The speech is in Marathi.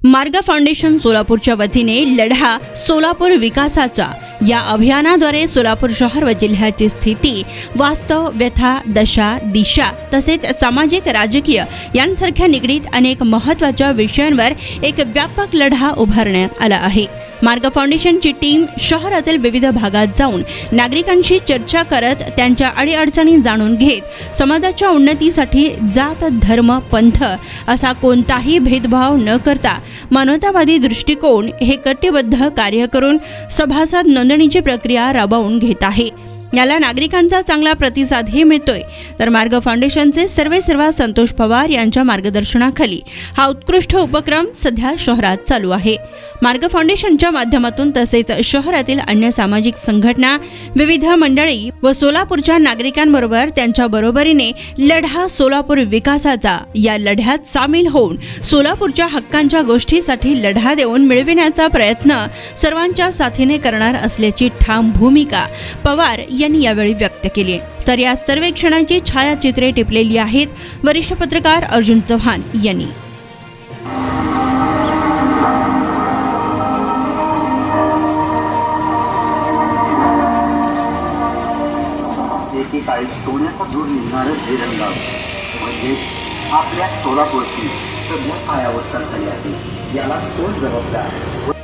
मार्ग फाउंडेशन सोलापूरच्या वतीने लढा सोलापूर विकासाचा या अभियानाद्वारे सोलापूर शहर व जिल्ह्याची स्थिती, वास्तव, व्यथा, दशा, दिशा तसेच सामाजिक, राजकीय यांसारख्या निगडीत अनेक महत्त्वाच्या विषयांवर एक व्यापक लढा उभारण्यात आला आहे। मार्ग फाउंडेशनची टीम शहरातील विविध भागात जाऊन नागरिकांशी चर्चा करत त्यांच्या अडीअडचणी जाणून घेत समाजाच्या उन्नतीसाठी जात, धर्म, पंथ असा कोणताही भेदभाव न करता मानवतावादी दृष्टिकोन हे कटिबद्ध कार्य करून सभासद नोंदणीची प्रक्रिया राबवून घेत आहे। याला नागरिकांचा चांगला प्रतिसादही मिळतोय। तर मार्ग फाउंडेशनचे सर्वेसर्वा संतोष पवार यांच्या मार्गदर्शनाखाली हा उत्कृष्ट उपक्रम सध्या शहरात चालू आहे। मार्ग फाउंडेशनच्या माध्यमातून तसेच शहरातील अन्य सामाजिक संघटना, विविध मंडळी व सोलापूरच्या नागरिकांबरोबर त्यांच्या बरोबरीने लढा सोलापूर विकासाचा या लढ्यात सामील होऊन सोलापूरच्या हक्कांच्या गोष्टीसाठी लढा देऊन मिळविण्याचा प्रयत्न सर्वांच्या साथीने करणार असल्याची ठाम भूमिका पवार यांनी यावेळी व्यक्त केली। तर या सर्वेक्षणाची छायाचित्रे टिपलेली आहेत वरिष्ठ पत्रकार अर्जुन चव्हाण यांनी। एकेकाळी सोन्याचा दूर निघणारं जिरंगाव म्हणजे आपल्या सोलापूरची सध्या काय अवस्था झाली आहे, याला कोण जबाबदार?